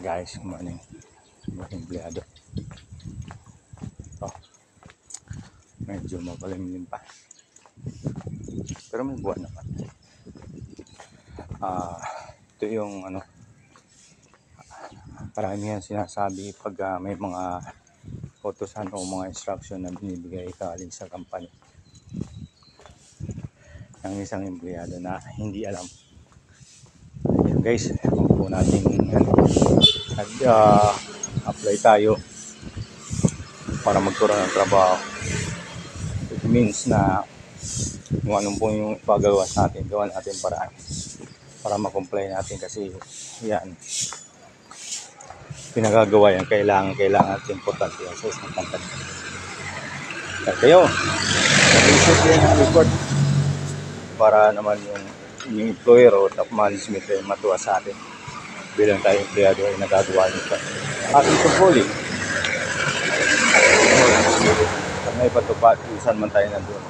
guys, kung ano yung empleyado. Ito, medyo mapalimlim pa. Pero may buwan naman. Ito yung ano, karamihan sinasabi pag may mga utusan o mga instruction na binibigay galing sa company ng isang empleyado na hindi alam. Ayan guys, kung po natin nag-apply tayo para magkaroon ng trabaho, it means na kung anong po yung ipagawa sa atin, gawa natin paraan para ma-comply natin, kasi yan, pinagagawa yan, kailangan at importante yan sa isang company. Kaya kayo, mag-isip yan ang report para naman yung employer o top management ay matuwa sa atin bilang tayo empleyado ay nagagawa nito ating tungkulin. Pag may patupad, isan man tayo nandun.